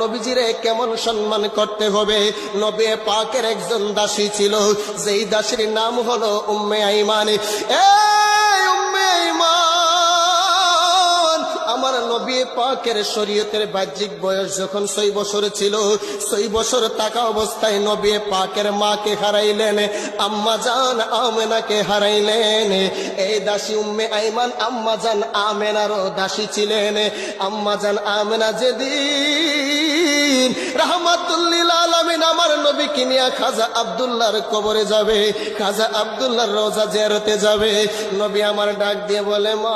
নবীজিরে কেমন সম্মান করতে হবে। নবী পাকের একজন দাসী ছিল, যেই দাসীর নাম হলো উম্মে আইমান। উম্মে আইমান আমার নবী পাকের শরীয়তের বাহ্যিক বয়স যখন 6 বছর ছিল, 6 বছর থাকা অবস্থায় নবী পাকের মাকে হারাইলেন, আম্মা জান আমেনাকে হারাইলেন। এই দাসী উম্মে আইমান আম্মা জান আমেনারও দাসী ছিলেন। আম্মা জান আমেনা যেদিন রাহমাতুল্লিল আলামিন আমার নবীকে নিয়ে খাজা আব্দুল্লাহর কবরে যাবে, খাজা আব্দুল্লাহর রওজা জিয়ারতে যাবে, নবী আমার ডাক দিয়ে বলে, মা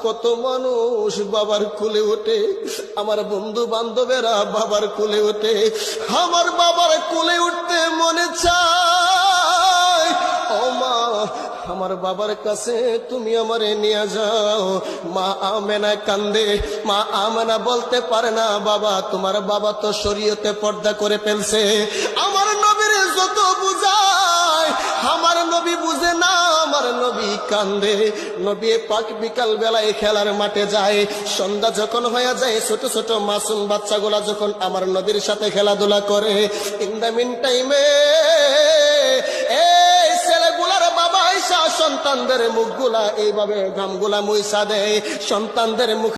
কত মানুষ বাবার কোলে ওঠে, আমার বন্ধু বান্ধবেরা বাবার কোলে ওঠে, আমার বাবার কোলে উঠতে মনে চায়। ও মা, আমার বাবার কাছে তুমি আমারে নিয়ে যাও। মা আমেনা কান্দে, মা আমেনা বলতে পারে না, বাবা তোমার বাবা তো শরীয়তে পর্দা করে ফেলছে। আমার নবীর যত বুঝায় আমার নবী বুঝে না, আমার নবী কান্দে। নবী পাক বিকাল বেলায় খেলার মাঠে যায়, সন্ধ্যা যখন হয়ে যায় ছোট ছোট মাসুম বাচ্চাগুলা যখন আমার নবীর সাথে খেলাধুলা করে, ইন দ্য মিন টাইমে এই ছেলেগুলার বাবা আইসা সন্তানদের মুখগুলা এইভাবে ঘামগুলা মুইসা দেয়, সন্তানদের মুখ